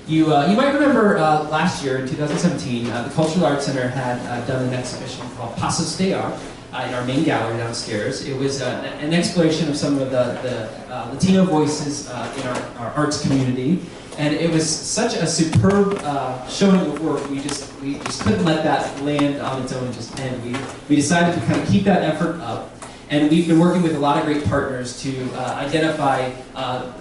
You might remember last year in 2017, the Cultural Arts Center had done an exhibition called Pasos de Art in our main gallery downstairs. It was an exploration of some of the Latino voices in our arts community. And it was such a superb showing of work. We just couldn't let that land on its own and just end. We decided to kind of keep that effort up. And we've been working with a lot of great partners to identify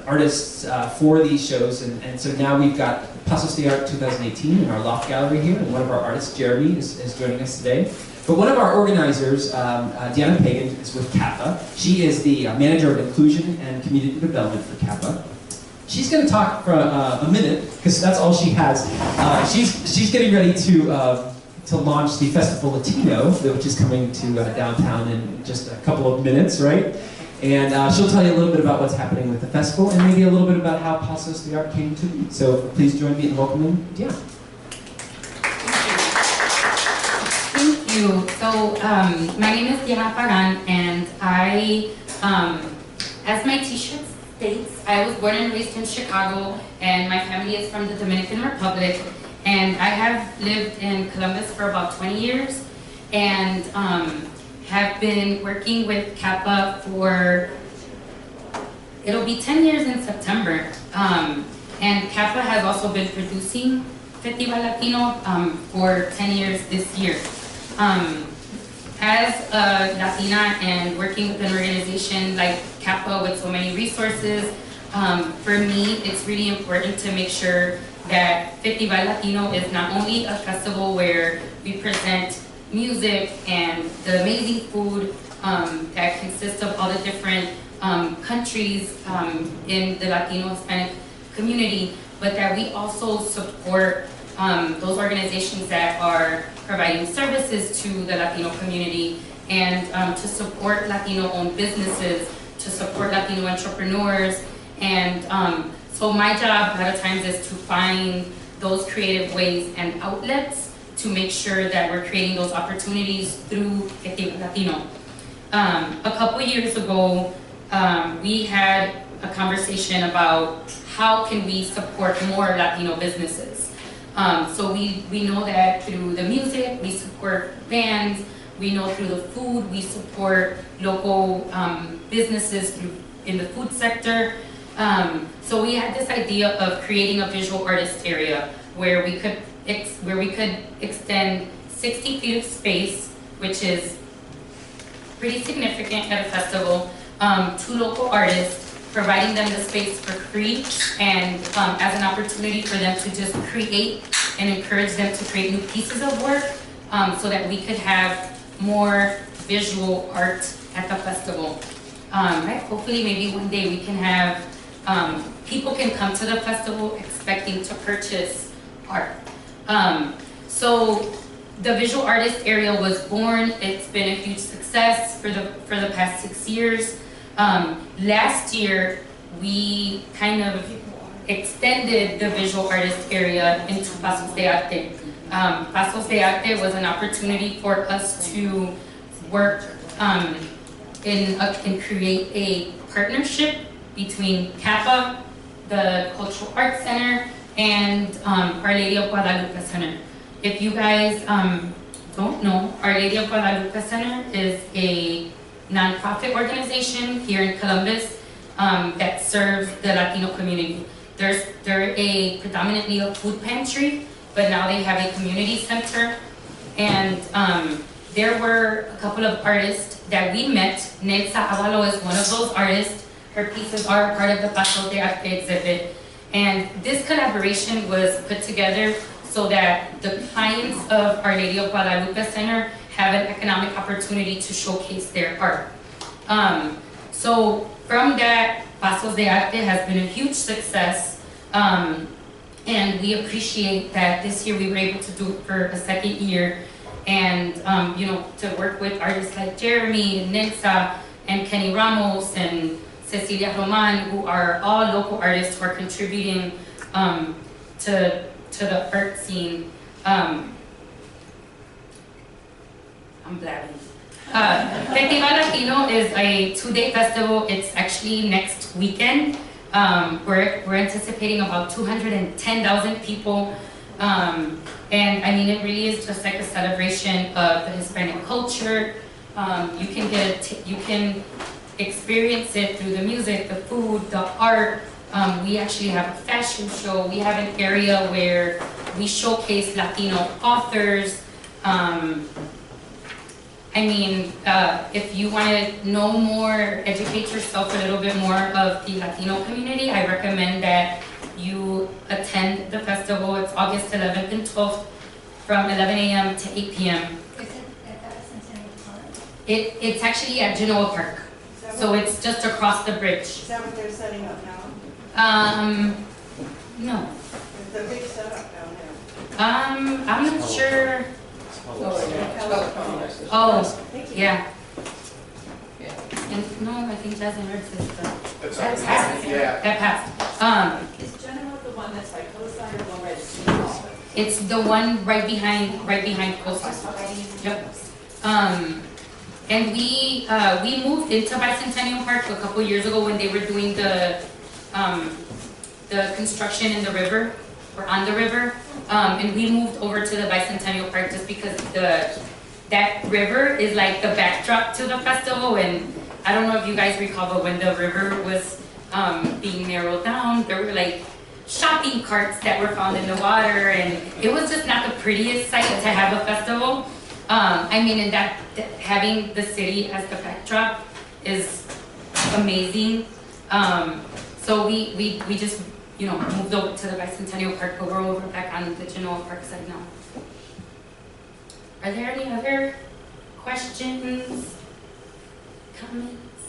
artists for these shows. And so now we've got Pasos de Art 2018 in our loft gallery here. And one of our artists, Jeremy, is joining us today. But one of our organizers, Deanna Pagan, is with Kappa. She is the manager of inclusion and community development for Kappa. She's going to talk for a minute, because that's all she has. She's getting ready to launch the Festival Latino, which is coming to downtown in just a couple of minutes, right? And she'll tell you a little bit about what's happening with the festival, and maybe a little bit about how Pasos de Art came to be. So please join me in welcoming Deanna. Thank you. So my name is Deanna Pagan, and I, as my t-shirt states, I was born and raised in Chicago, and my family is from the Dominican Republic. And I have lived in Columbus for about 20 years, and have been working with Kappa for, it'll be 10 years in September. And Kappa has also been producing Festival Latino for 10 years this year. As a Latina and working with an organization like Kappa with so many resources, for me, it's really important to make sure that Festival Latino is not only a festival where we present music and the amazing food that consists of all the different countries in the Latino Hispanic community, but that we also support those organizations that are providing services to the Latino community, and to support Latino-owned businesses, to support Latino entrepreneurs. And so my job a lot of times is to find those creative ways and outlets to make sure that we're creating those opportunities through Festival Latino. A couple years ago, we had a conversation about how can we support more Latino businesses. So we know that through the music, we support bands. We know through the food, we support local businesses in the food sector. So we had this idea of creating a visual artist area where we could extend 60 feet of space, which is pretty significant at a festival, to local artists, providing them the space for free, and as an opportunity for them to just create and encourage them to create new pieces of work, so that we could have more visual art at the festival. Hopefully maybe one day we can have, people can come to the festival expecting to purchase art. So the visual artist area was born. It's been a huge success for the past 6 years. Last year, we kind of extended the visual artist area into Pasos de Arte. Pasos de Arte was an opportunity for us to work and create a partnership between Kappa, the Cultural Arts Center, and Our Lady of Guadalupe Center. If you guys don't know, Our Lady of Guadalupe Center is a nonprofit organization here in Columbus that serves the Latino community. They're predominantly a food pantry, but now they have a community center. And there were a couple of artists that we met. Nelsa Avalo is one of those artists. Her pieces are part of the Pasos de Arte exhibit. And this collaboration was put together so that the clients of Our Lady of Guadalupe Center have an economic opportunity to showcase their art. So from that, Pasos de Arte has been a huge success, and we appreciate that this year we were able to do it for a second year, and you know, to work with artists like Jeremy and Nelsa and Kenny Ramos and Cecilia Roman, who are all local artists who are contributing to the art scene. I'm blabbing. Festival Latino is a 2-day festival. It's actually next weekend. We're anticipating about 210,000 people. And I mean, it really is just like a celebration of the Hispanic culture. You can experience it through the music, the food, the art. We actually have a fashion show. We have an area where we showcase Latino authors. I mean, if you want to know more, educate yourself a little bit more of the Latino community, I recommend that you attend the festival. It's August 11th and 12th from 11 a.m. to 8 p.m. Is it at that Centennial Park? It's actually at Genoa Park. So it's just across the bridge. Is that what they're setting up now? No. It's a big setup down there. I'm not sure. California. Oh, yeah. And no, I think Jazz and Arts is that passed. Yeah. That passed. Is Genoa the one that's like Rosaario or the one right at the city hall? It's the one right behind Coastal. Yep. And we moved into Bicentennial Park a couple years ago when they were doing the construction in the river, or on the river. And we moved over to the Bicentennial Park just because that river is like the backdrop to the festival. And I don't know if you guys recall, but when the river was being narrowed down, there were like shopping carts that were found in the water, and it was just not the prettiest sight to have a festival. I mean, and that having the city as the backdrop is amazing. So we just, you know, moved over to the Bicentennial Park, but we're over back on the Genoa Park side now. Are there any other questions, comments?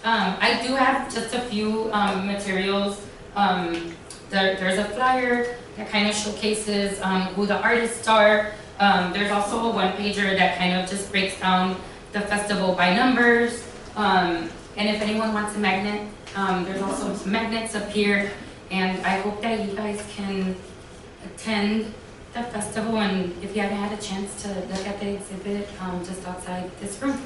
I do have just a few materials. There's a flyer that kind of showcases who the artists are. There's also a one-pager that kind of just breaks down the festival by numbers. And if anyone wants a magnet, there's also some magnets up here. And I hope that you guys can attend the festival, and if you haven't had a chance to look at the exhibit just outside this room.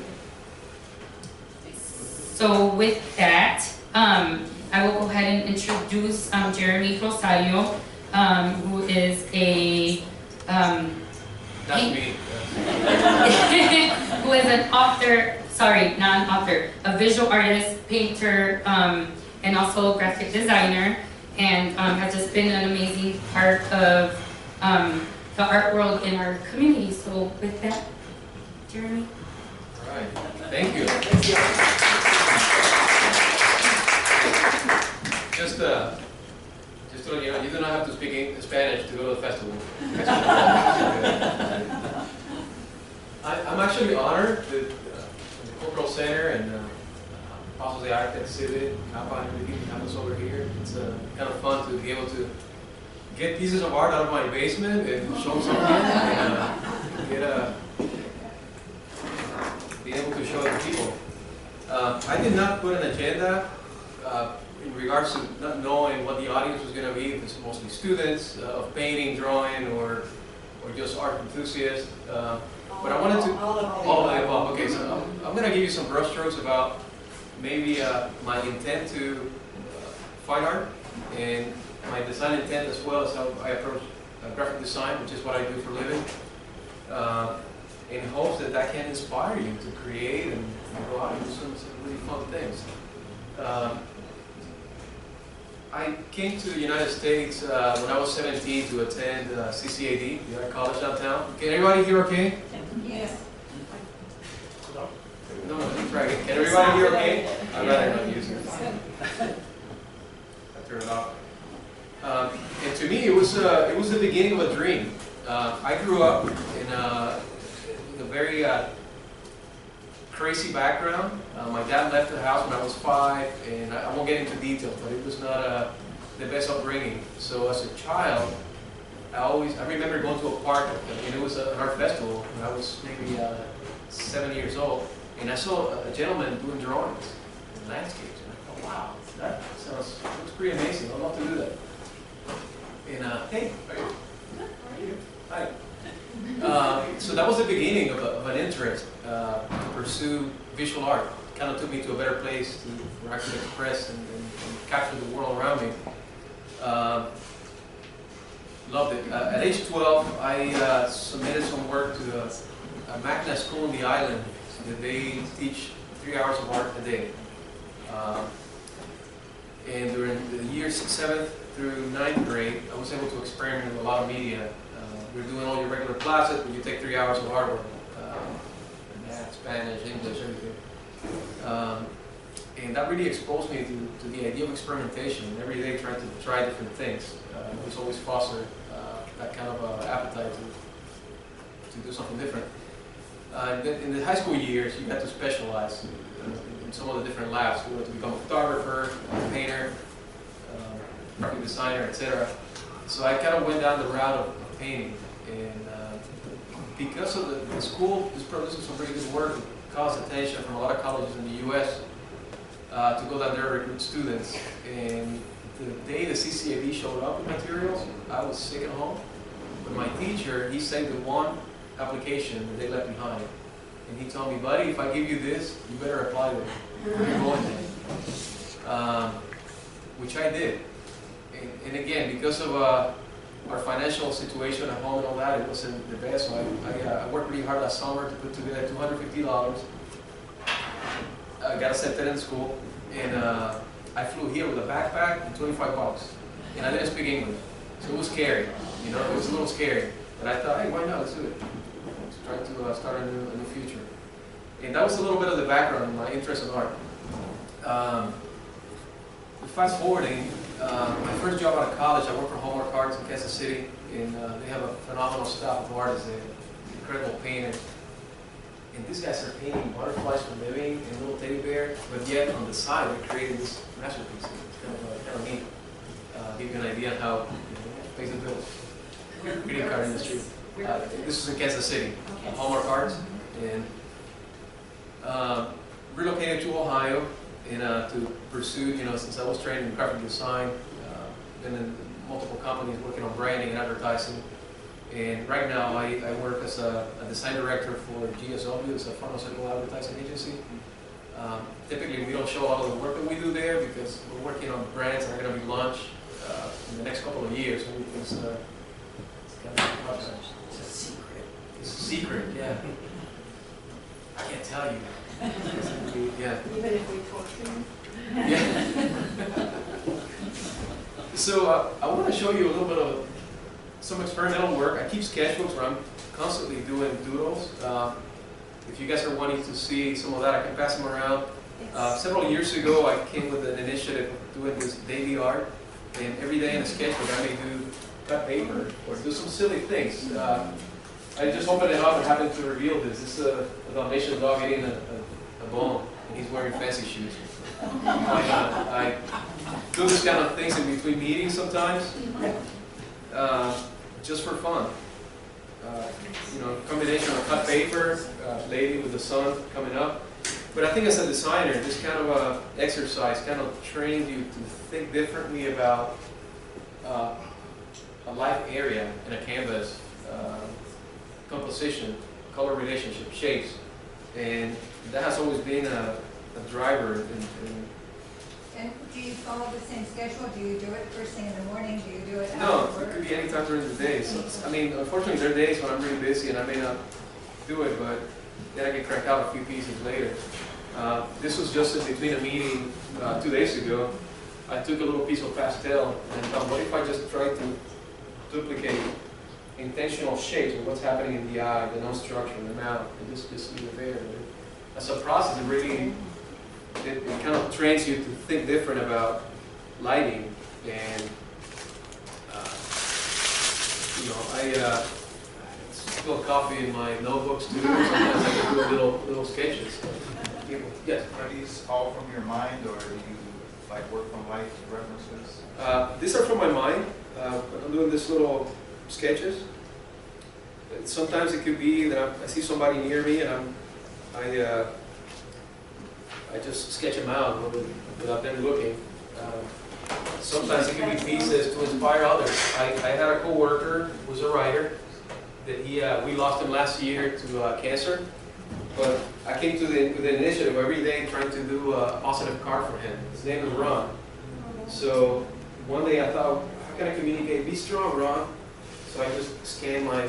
So with that, I will go ahead and introduce Jeremy Rosaario, who is a That's me. who is an author, not an author, a visual artist, painter, and also a graphic designer, and has just been an amazing part of the art world in our community. So with that, Jeremy. All right. Thank you. Just so you know, you do not have to speak Spanish to go to the festival. I'm actually honored that the Cultural Center and Pasos de Arte exhibit have us over here. It's kind of fun to be able to get pieces of art out of my basement and show them and be able to show it to people. I did not put an agenda in regards to not knowing what the audience was going to be, if it's mostly students of painting, drawing, or just art enthusiasts. But I wanted to, all of the above. Okay, so I'm going to give you some brushstrokes about maybe my intent to fine art and my design intent, as well as how I approach graphic design, which is what I do for a living, in hopes that that can inspire you to create and go out and do some really fun things. I came to the United States when I was 17 to attend CCAD, the art college downtown. Can everybody hear okay? Yes. No, try again. Can everybody hear okay? I'd rather not use it. I turn it off. And to me, it was the beginning of a dream. I grew up in a very crazy background. My dad left the house when I was 5, and I won't get into details, but it was not the best upbringing. So as a child, I remember going to a park, and it was an art festival when I was maybe 7 years old, and I saw a gentleman doing drawings and landscapes, and I thought, wow, that looks pretty amazing. I'd love to do that. And hey, how are you? Hi. So that was the beginning of an interest to pursue visual art. kind of took me to a better place where I could express and capture the world around me. Loved it. At age 12, I submitted some work to a magnet school in the island. So they teach 3 hours of art a day. And during the years 7th through 9th grade, I was able to experiment with a lot of media. We're doing all your regular classes, but you take 3 hours of artwork. Math, Spanish, English, everything. And that really exposed me to the idea of experimentation. Every day trying to try different things. It was always fostered that kind of appetite to do something different. In the high school years, you had to specialize in some of the different labs. You had to become a photographer, a painter, graphic designer, etc. So I kind of went down the route of painting. And because of the school is producing some pretty good work, it caused attention from a lot of colleges in the U.S. To go down there and recruit students. And the day the CCAB showed up with materials, I was sick at home. But my teacher, he saved the one application that they left behind. And he told me, buddy, if I give you this, you better apply to it. You're going there. Which I did. And again, because of our financial situation at home and all that, it wasn't the best. So I worked really hard that summer to put together $250. I got accepted in school, and I flew here with a backpack and 25 bucks. And I didn't speak English. So it was scary. You know, it was a little scary. But I thought, hey, why not? Let's do it. Let's try to start a new future. And that was a little bit of the background of my interest in art. Fast forwarding, my first job out of college, I worked for Hallmark Arts in Kansas City, and they have a phenomenal staff of artists, they're incredible painters. And these guys are painting butterflies for a living and little teddy bear, but yet on the side they're creating this masterpiece. It's kind of neat. Give you an idea of how pays the bills. Greeting card industry. This is in Kansas City, Hallmark Arts, and relocated to Ohio and to pursue, since I was trained in graphic design, been in multiple companies working on branding and advertising. And right now I work as a design director for GSW, it's a pharmaceutical advertising agency. Typically we don't show all of the work that we do there because we're working on brands that are going to be launched in the next couple of years. So it's kind of it's a secret. It's a secret, yeah. I can't tell you. Yeah. Even if we torture you? Yeah. So I want to show you a little bit of some experimental work. I keep sketchbooks where I'm constantly doing doodles. If you guys are wanting to see some of that, I can pass them around. Several years ago, I came with an initiative of doing this daily art. And every day in a sketchbook, I may do cut paper or do some silly things. I just opened it up and happened to reveal this. This is a Dalmatian dog eating a bone, and he's wearing fancy shoes. I do this kind of things in between meetings sometimes, just for fun. Combination of cut paper, lady with the sun coming up. But I think as a designer, this kind of exercise kind of trains you to think differently about a life area in a canvas, composition, color relationship, shapes. And that has always been a driver. And do you follow the same schedule? Do you do it first thing in the morning? Do you do it No, after it work? could be any time during the day. So, unfortunately, there are days when I'm really busy and I may not do it, but then I can crank out a few pieces later. This was just in between a meeting 2 days ago. I took a little piece of pastel and thought, what if I just tried to duplicate intentional shapes of what's happening in the eye, the nose structure, the mouth, and just leave it there. As a process, it kind of trains you to think different about lighting, and I spill coffee in my notebooks too. Sometimes I can do little sketches. Yes. Are these all from your mind, or do you work from life references? These are from my mind. I'm doing these little sketches. Sometimes it could be that I see somebody near me and I just sketch them out without them looking. Sometimes it can be pieces to inspire others. I had a coworker who was a writer that we lost him last year to cancer, But I came to the initiative every day trying to do a positive card for him. His name is Ron. So one day I thought, how can I communicate? Be strong, Ron. So I just scanned my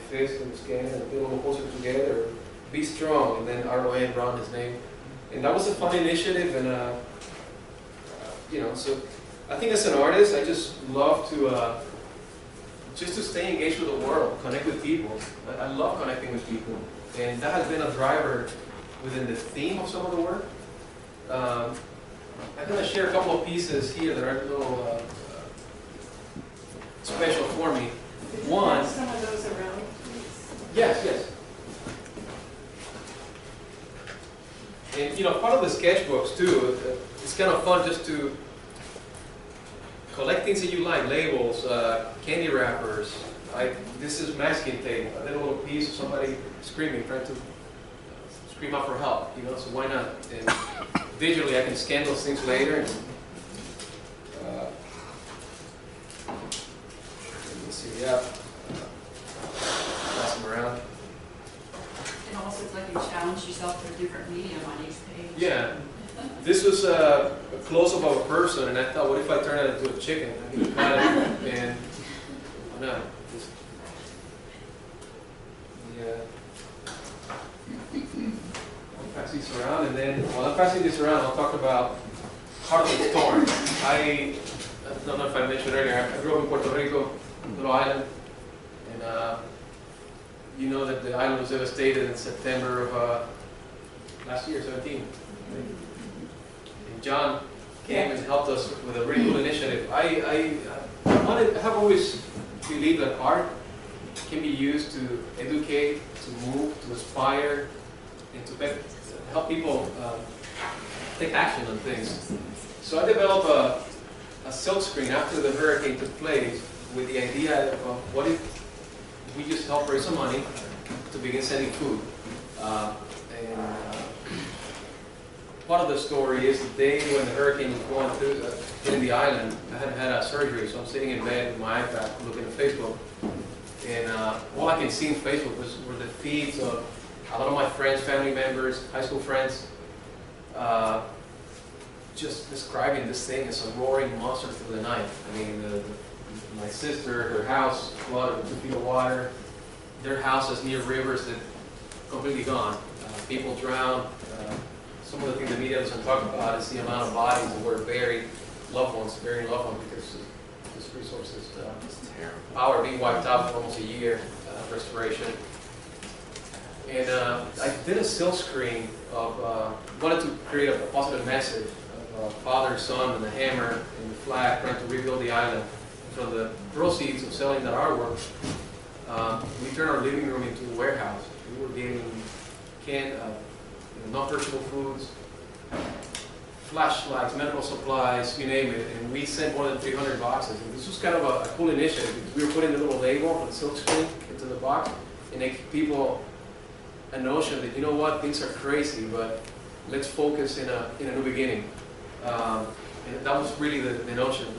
fist and scanned and put a little closer together. Be strong, and then RON, Ron, his name. And that was a fun initiative, and so I think as an artist, I just love to just to stay engaged with the world, connect with people. I love connecting with people, and that has been a driver within the theme of some of the work. I'm going to share a couple of pieces here that are a little special for me. Did you One, have some of those around, please? yes. And part of the sketchbooks too, it's kind of fun just to collect things that you like, labels, candy wrappers. This is masking tape. I did a little piece of somebody screaming, trying to scream out for help, so why not? And visually I can scan those things later. And, let me see, pass them around. And also it's like you challenge yourself for a different medium on each page. Yeah. This was a close-up of a person, and I thought, what if I turn it into a chicken? I can cut it, and why not? I'll pass these around, and then while I'm passing this around, I'll talk about Heart of the Storm. I don't know if I mentioned earlier, I grew up in Puerto Rico, little island, and you know that the island was devastated in September of last year, 17. And John came and helped us with a really cool initiative. I have always believed that art can be used to educate, to move, to inspire, and to help people take action on things. So I developed a silk screen after the hurricane took place with the idea of what if we just help raise some money to begin sending food. Part of the story is the day when the hurricane was going through in the island, I hadn't had a surgery, so I'm sitting in bed with my iPad looking at Facebook. And all I can see in Facebook were the feeds of a lot of my friends, family members, high school friends, just describing this thing as a roaring monster through the night. I mean, my sister, her house flooded with 2 feet of water. Their houses near rivers that completely gone. People drowned. Some of the things the media doesn't talk about is the amount of bodies that were buried, loved ones because of this resources. Power being wiped out for almost a year, restoration. And I did a silk screen of, wanted to create a positive message of father, son, and the hammer and the flag trying to rebuild the island. From the proceeds of selling that artwork, we turned our living room into a warehouse. We were getting canned, non-perishable foods, flashlights, medical supplies, you name it, and we sent more than 300 boxes. And this was kind of a cool initiative because we were putting a little label on the silk screen into the box, and it gave people a notion that, you know what, things are crazy, but let's focus in a new beginning. And that was really the notion.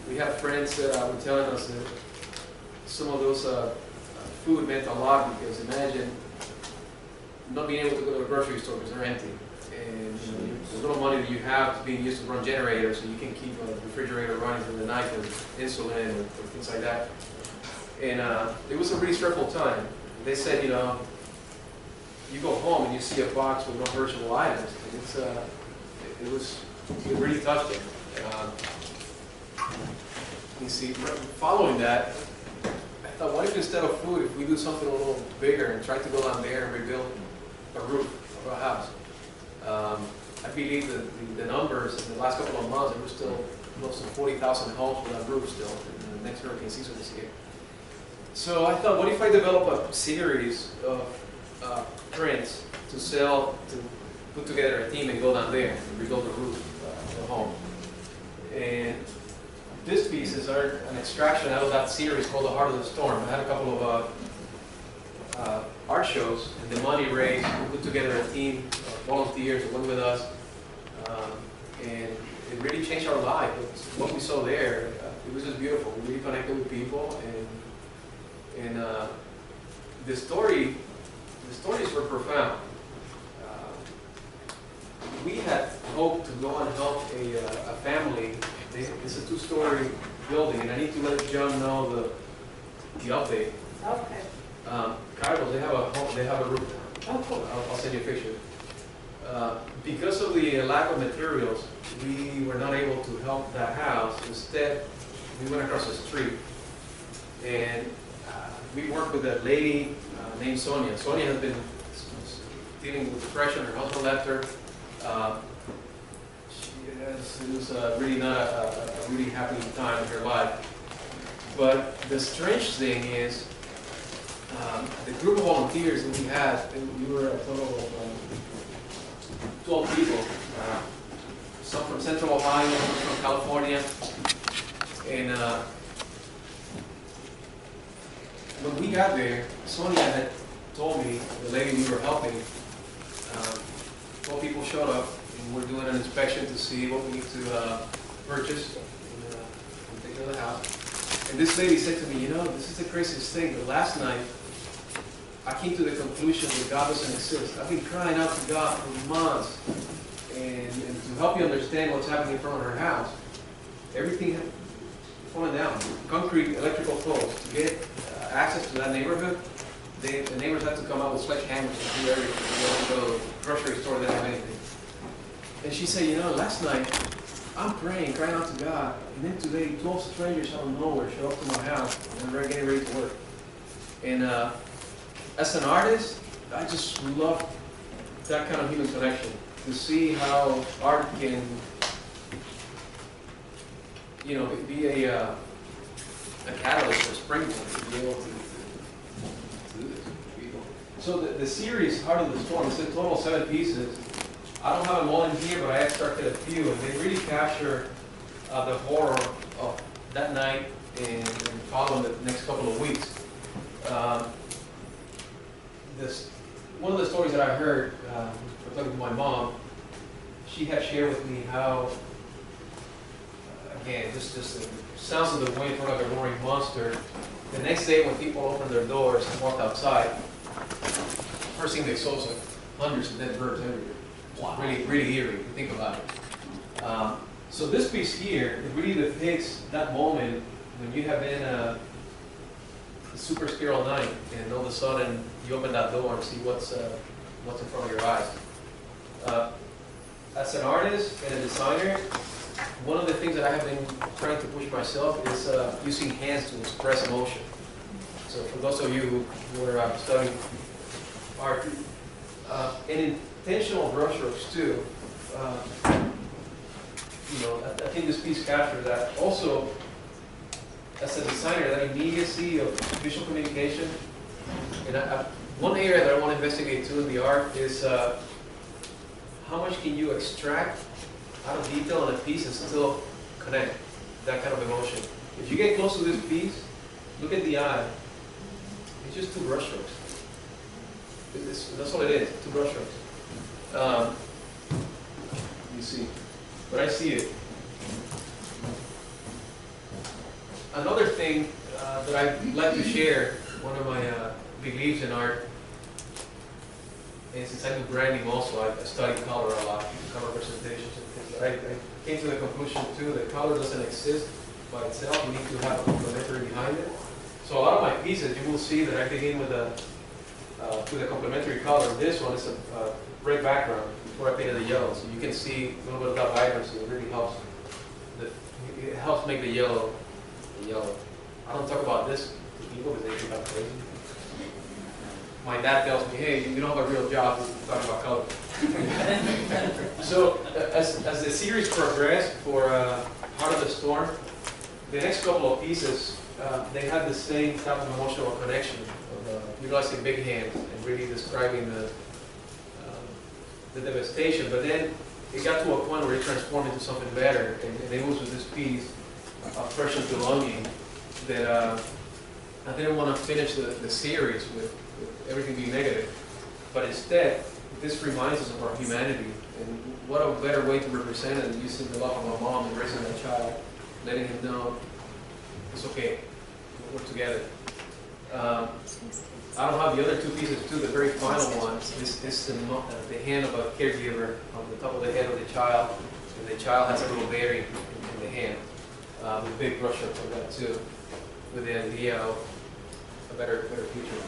We have friends that were telling us that some of those food meant a lot because imagine not being able to go to a grocery store because they're empty. And the little money that you have is being used to run generators, so you can keep a refrigerator running through the night with insulin or things like that. And it was a really stressful time. They said, you go home and you see a box with no perishable items. And it really touched it. You see, following that, I thought, what if instead of food, if we do something a little bigger and try to go down there and rebuild a roof of a house? I believe that the numbers in the last couple of months, there were still close to 40,000 homes without roofs still in the next hurricane season this year. So I thought, what if I develop a series of prints to sell, to put together a team and go down there and rebuild the roof of the home? And these pieces are an extraction out of that series called The Heart of the Storm. I had a couple of art shows, and the money raised, we put together a team of volunteers that went with us, and it really changed our life. What we saw there, it was just beautiful. We really connected with people, and the story the stories were profound. We had hoped to go and help a family. It's a two-story building, and I need to let John know the update. Okay. Carlos, they have a roof now. Oh, cool. I'll send you a picture. Because of the lack of materials, we were not able to help that house. Instead, we went across the street, and we worked with a lady named Sonia. Sonia has been dealing with depression. Her husband left her. It was really not a really happy time in her life. But the strange thing is, the group of volunteers that we had, we were a total of 12 people, some from Central Ohio, some from California, and when we got there, Sonia had told me, the lady we were helping, 12 people showed up, and we're doing an inspection to see what we need to purchase and take care of the house. And this lady said to me, you know, this is the craziest thing, but last night, I came to the conclusion that God doesn't exist. I've been crying out to God for months, and to help you understand what's happening in front of her house, everything had fallen down. Concrete, electrical poles. To get access to that neighborhood, the neighbors had to come out with sledgehammers and do everything. Go to the grocery store, they didn't have anything. And she said, you know, last night, I'm praying, crying out to God, and then today, 12 strangers out of nowhere show up to my house, and they're getting ready to work. And as an artist, I just love that kind of human connection, to see how art can, you know, be a catalyst or springboard to be able to do this for people. So the series, Heart of the Storm, it's a total of 7 pieces. I don't have them all in here, but I extracted a few, and they really capture the horror of that night and following the next couple of weeks. One of the stories that I heard, talking to my mom, she had shared with me how, again, just the sounds of the wind from like a roaring monster. The next day when people opened their doors and walked outside, first thing they saw was like hundreds of dead birds everywhere. Wow. Really, really eerie if you think about it. So this piece here, it really depicts that moment when you have been a super scared all night, and all of a sudden you open that door and see what's in front of your eyes. As an artist and a designer, one of the things that I have been trying to push myself is using hands to express emotion. So for those of you who are studying art, and intentional brushstrokes too. You know, I think this piece captures that. Also, as a designer, that immediacy of visual communication. And one area that I want to investigate too in the art is how much can you extract out of detail in a piece and still connect that kind of emotion. If you get close to this piece, look at the eye. It's just 2 brushstrokes. That's all it is, 2 brushstrokes. You see, but I see it. Another thing that I'd like to share, one of my beliefs in art, and since I do branding also, I study color a lot, color presentations and things. But I came to the conclusion too that color doesn't exist by itself. You need to have a complementary behind it. So a lot of my pieces, you will see that I begin with a complementary color. This one is a red background before I painted the yellow, so you can see a little bit of that vibrancy. It really helps. It helps make the yellow. I don't talk about this to people because they think I'm crazy. My dad tells me, hey, you don't have a real job to talk about color. So as the series progressed for Heart of the Storm, the next couple of pieces, they had the same type of emotional connection of utilizing big hands and really describing the devastation. But then it got to a point where it transformed into something better, and it was with this piece of precious belonging that I didn't want to finish the series with everything being negative, but instead this reminds us of our humanity, and what a better way to represent it than using the love of my mom and raising that child, letting him know it's okay, we're together. I don't have the other two pieces too. The very final one is the hand of a caregiver on the top of the head of the child, and the child has a little bearing in the hand. With big brush up for that too, with the idea of a better future.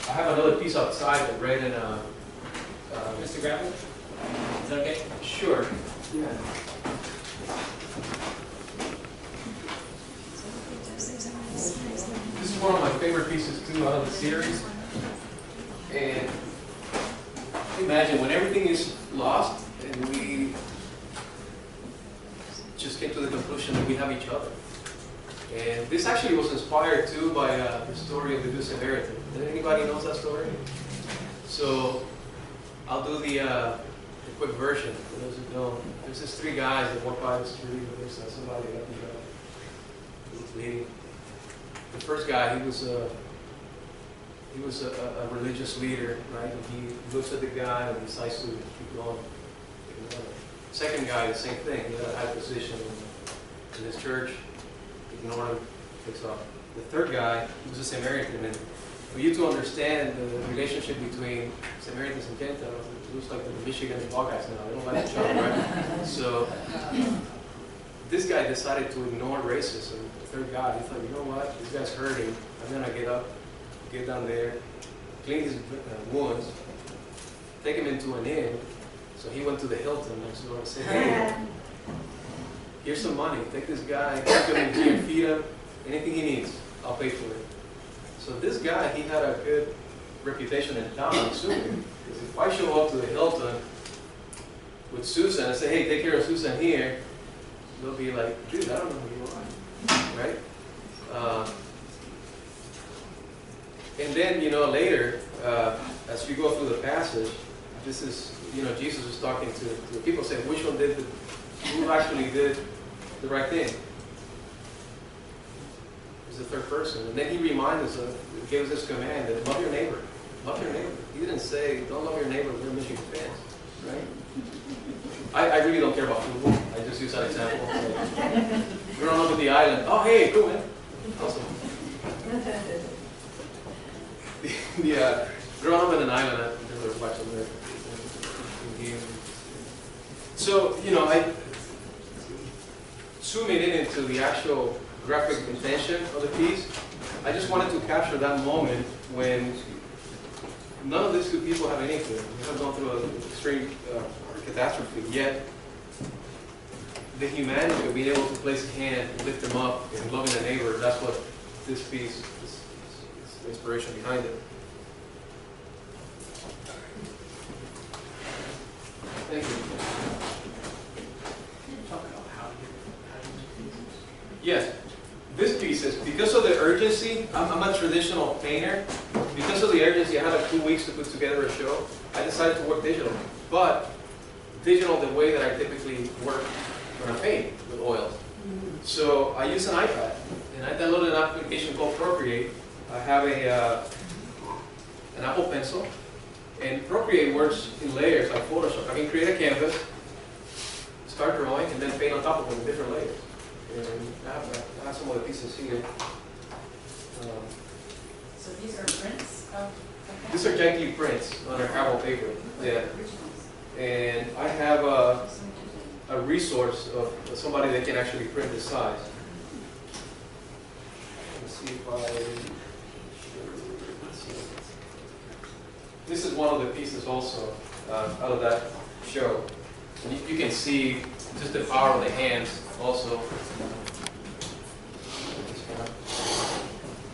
I have another piece outside that read in Mr. Gravel? Is that okay? Sure. Yeah. This is one of my favorite pieces too out of the series. And imagine when everything is lost and we just came to the conclusion that we have each other. And this actually was inspired too by the story of the Good Samaritan. Did anybody knows that story? So I'll do the quick version for those who don't. There's just three guys that walk by the street and there's somebody that was bleeding. The first guy, he was a religious leader, right? And he looks at the guy and decides to keep going. Second guy, the same thing. He had a high position in his church. Ignore him, takes off. The third guy, he was a Samaritan. And for you to understand the relationship between Samaritans and Gentiles, it looks like the Michigan and Buckeyes now. They don't like each other, right? So this guy decided to ignore racism. The third guy, he thought, you know what? This guy's hurting. I'm going to get down there, clean his wounds, take him into an inn. So he went to the Hilton next door and said, hey, here's some money. Take this guy, take him in here, feed him, anything he needs, I'll pay for it. So this guy, he had a good reputation in town, I'm assuming. Because if I show up to the Hilton with Susan and say, hey, take care of Susan here, they'll be like, dude, I don't know who you are, right? And then, later, as you go through the passage, this is, Jesus was talking to the people, saying, which one who actually did the right thing? He's the third person. And then he reminds us gave us this command that love your neighbor. Love your neighbor. He didn't say, don't love your neighbor, we're Michigan fans, right? I really don't care about football. I just use that example. Growing up with the island. Oh, hey, cool, man. Awesome. Growing up in an island, I never watched them there. So, I zooming in into the actual graphic intention of the piece, I just wanted to capture that moment when none of these two people have anything. They have gone through an extreme catastrophe, yet the humanity of being able to place a hand, lift them up, and loving a neighbor, that's what this piece is the inspiration behind it. Thank you. Yes, this piece is, because of the urgency, I'm a traditional painter. Because of the urgency, I had like 2 weeks to put together a show. I decided to work digital, but digital the way that I typically work when I paint with oils. So I use an iPad, and I downloaded an application called Procreate. I have an Apple Pencil, and Procreate works in layers like Photoshop. I can create a canvas, start drawing, and then paint on top of it in different layers. And I have some of the pieces here. So these are prints of that? These are janky prints on a carbon paper. Yeah. And I have a resource of somebody that can actually print this size. Let's see if this is one of the pieces also out of that show. And you can see just the power of the hands also.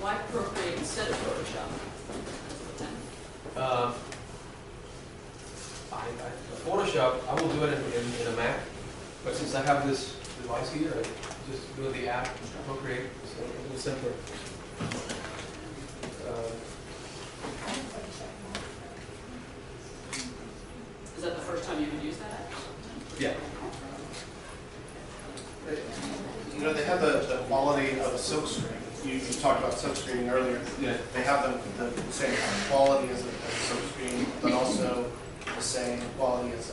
Why Procreate instead of Photoshop? Photoshop, I will do it in a Mac, but since I have this device here, I just do the app, Procreate, so it's a little simpler. Is that the first time you would use that? Yeah. They have the quality of a silk screen. You talked about silk screening earlier. Yeah. They have the same quality as a silk screen, but also the same quality as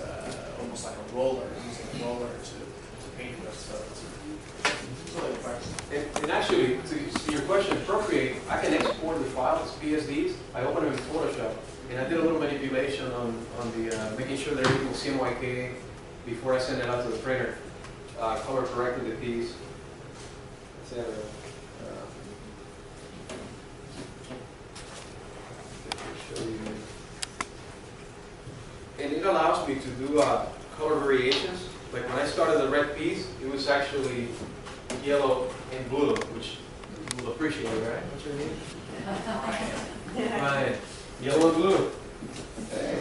almost like a roller, using a roller to painting that stuff. It's really fun. And actually, to your question, Procreate, I can export the files as PSDs. I open them in Photoshop, and I did a little manipulation on the making sure that everything was CMYK before I send it out to the printer. Color corrected the piece, etc. And it allows me to do color variations. Like when I started the red piece, it was actually yellow and blue, which you will appreciate, right? What's your name? Right. Yellow and blue. Okay.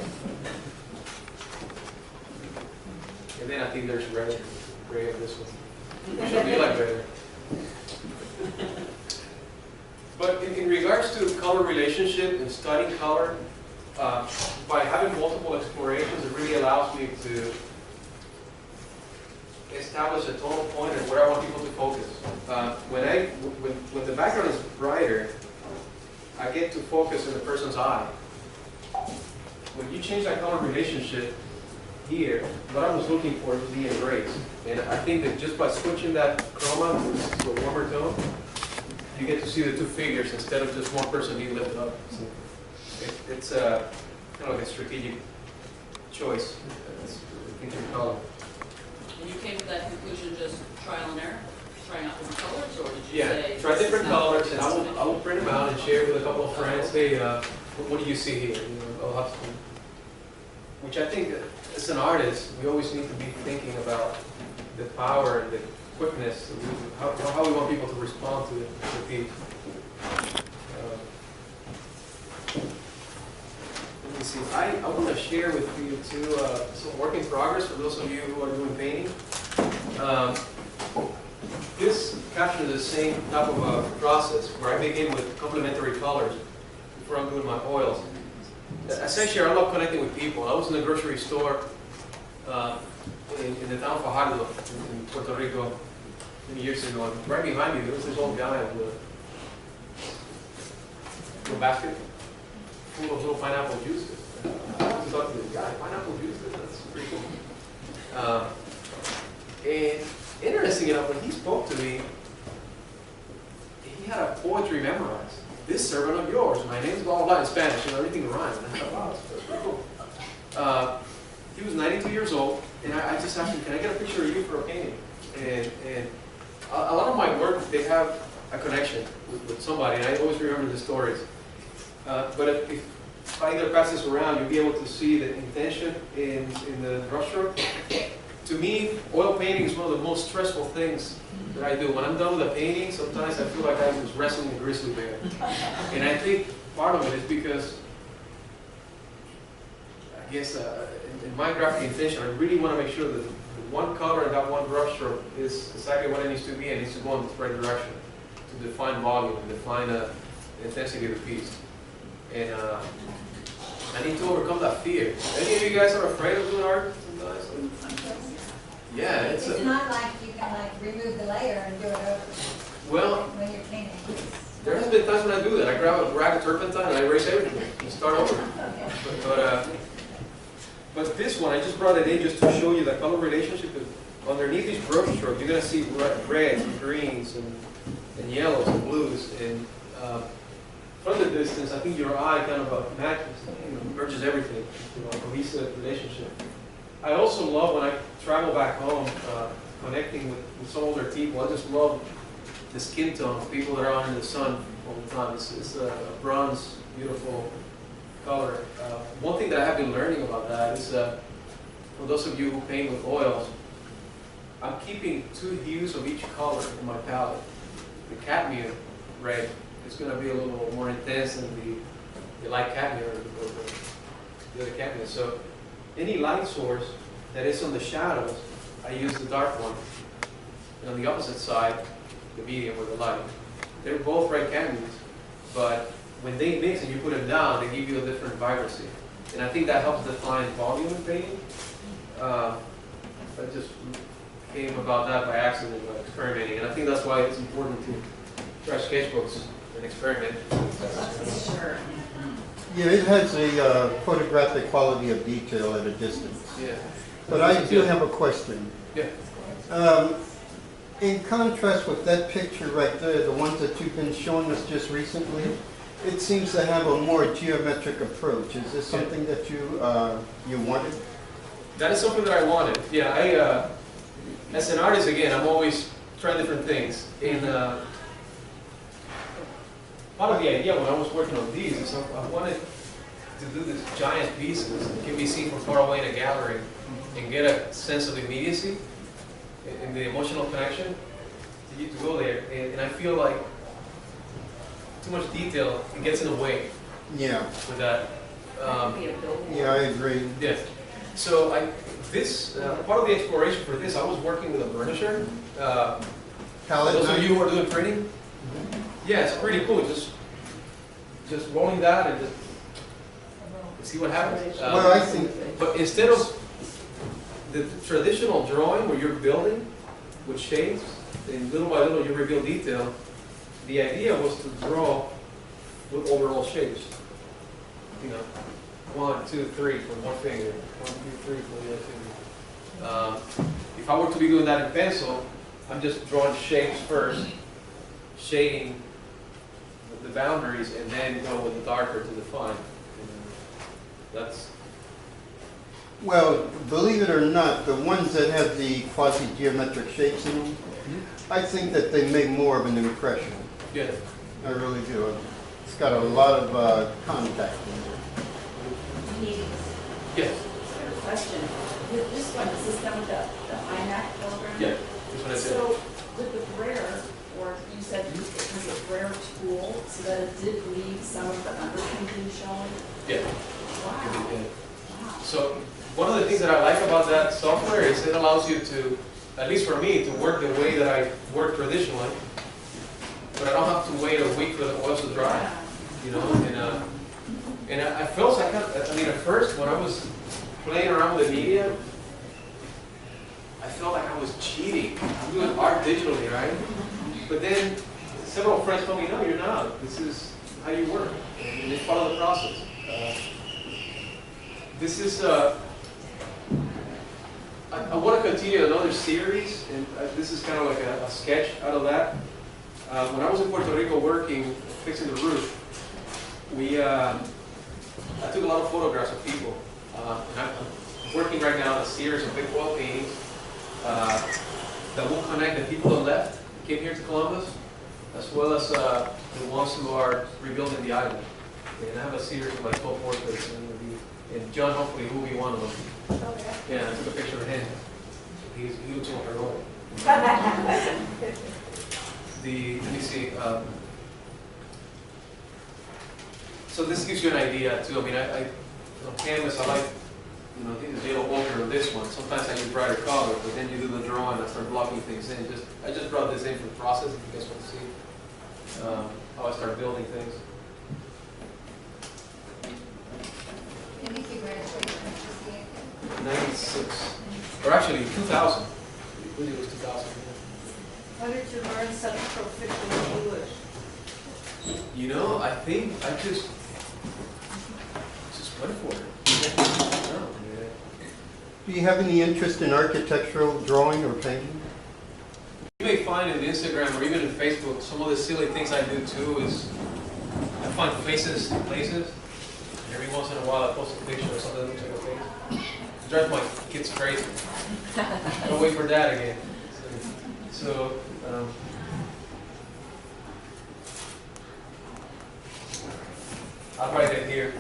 And then I think there's red, gray on this one. It should be like red. But in regards to color relationship and studying color, by having multiple explorations, it really allows me to establish a tonal point and where I want people to focus. When the background is brighter, I get to focus in the person's eye. When you change that color relationship here, what I was looking for is the embrace. And I think that just by switching that chroma to a warmer tone, you get to see the two figures instead of just one person being lifted up. So it's kind of like a strategic choice. It's thinking color. And you came to that conclusion just trial and error? Trying out different colors, or did you say? Yeah, try different colors, and I will print them out and share with a couple of friends. Hey, what do you see here? You know, I'll have to, which I think, as an artist, we always need to be thinking about the power and the quickness, how we want people to respond to the piece. Let me see. I want to share with you too some work in progress for those of you who are doing painting. This captures the same type of a process where I begin with complementary colors before I'm doing my oils. Essentially, I love connecting with people. I was in a grocery store in the town of Fajardo in Puerto Rico many years ago. And right behind me, there was this old guy with a basket full of little pineapple juices. I thought to this guy, pineapple juices, that's pretty cool. And interesting enough, when he spoke to me, he had a poetry memorized. This servant of yours, my name's blah, blah, blah, in Spanish, you know, everything rhymes. And I thought, wow, that's pretty cool. He was 92 years old, and I just asked him, can I get a picture of you for a painting? And a lot of my work, they have a connection with somebody, and I always remember the stories. But if I either pass this around, you'll be able to see the intention in the brushstroke. To me, oil painting is one of the most stressful things that I do. When I'm done with a painting, sometimes I feel like I was wrestling a grizzly bear. And I think part of it is because, I guess, in my graphic intention, I really want to make sure that the one color and that one brushstroke is exactly what it needs to be, and needs to go in the right direction to define volume and define the intensity of the piece. And I need to overcome that fear. Any of you guys are afraid of doing art sometimes? Yeah, It's not like you can remove the layer and do it over well, when you're painting. there has been times when I do that. I grab a rag of turpentine and I erase everything and start over. But this one, I just brought it in just to show you the color relationship. Underneath these brush strokes, you're going to see reds and greens and yellows and blues. And from the distance, I think your eye kind of matches, merges everything, a cohesive relationship. I also love when I travel back home, connecting with some older people. I just love the skin tone of people that are out in the sun all the time. It's a bronze, beautiful color. One thing that I have been learning about that is, for those of you who paint with oils, I'm keeping two hues of each color in my palette. The cadmium red is going to be a little more intense than the light cadmium or the other cadmium. So any light source that is on the shadows, I use the dark one. And on the opposite side, the medium or the light. They're both red cadmiums, but when they mix and you put them down, they give you a different vibrancy. And I think that helps define volume in painting. I just came about that by accident, by experimenting. And I think that's why it's important to try sketchbooks and experiment. Sure. Yeah, it has a photographic quality of detail at a distance. Yeah. But I do have a question. Yeah. In contrast with that picture right there, the ones that you've been showing us just recently, it seems to have a more geometric approach. Is this something that you wanted? That is something that I wanted. Yeah, as an artist, again, I'm always trying different things. And part of the idea when I was working on these is I wanted to do these giant pieces that can be seen from far away in a gallery and get a sense of immediacy and the emotional connection to you to go there. And I feel like too much detail, it gets in the way Yeah. with that. Yeah, I agree. Yes. So part of the exploration for this, I was working with a burnisher. Palette Those of knife? you who are doing printing, yeah, it's pretty cool. Just rolling that and just see what happens. Well, I think, But instead of the traditional drawing where you're building with shapes, and little by little you reveal detail, the idea was to draw with overall shapes. You know, 1, 2, 3 for one finger, 1, 2, 3 for the other finger. If I were to be doing that in pencil, I'm just drawing shapes first, shading the boundaries, and then go with the darker to define. That's well, believe it or not, the ones that have the quasi-geometric shapes in them, I think that they make more of an impression. yeah. I really do. It's got a lot of contact in there. Yes. Question. With this one, is this done with the iMac program? Yeah. That's what I said. So with the Braille, or you said it was a Braille tool, so that it did leave some of the underpainting showing? Yeah. Wow. Yeah. Wow. So one of the things that I like about that software is it allows you to, at least for me, to work the way that I work traditionally, but I don't have to wait a week for the oils to dry. You know, and I felt like at first when I was playing around with the media, I felt like I was cheating. I'm doing art digitally, right? But then several friends told me, no, you're not. This is how you work, and it's part of the process. This is, I want to continue another series, and this is kind of like a sketch out of that. When I was in Puerto Rico working, fixing the roof, I took a lot of photographs of people. And I'm working right now on a series of big wall paintings that will connect the people that left, came here to Columbus, as well as the ones who are rebuilding the island. And I have a series of like 12 portraits, and John hopefully will be one of them. Okay. Yeah, I took a picture of him. He looks more heroic. Let me see. So this gives you an idea too. I mean, I on canvas, I like, I think it's yellow ochre on this one. Sometimes I use brighter color, but then you do the drawing, I start blocking things in. I just brought this in for the process, if you guys want to see how I start building things. Any congratulations to see 96, or actually 2000. I believe it was 2000. How did you learn such proficient English? You know, I think I just went for it. I don't know. Do you have any interest in architectural drawing or painting? You may find in Instagram or even in Facebook, some of the silly things I do too is I find faces in places. And every once in a while I post a picture of something that looks like a face. It drives my kids crazy. I'll wait for that again. So I'll write it here.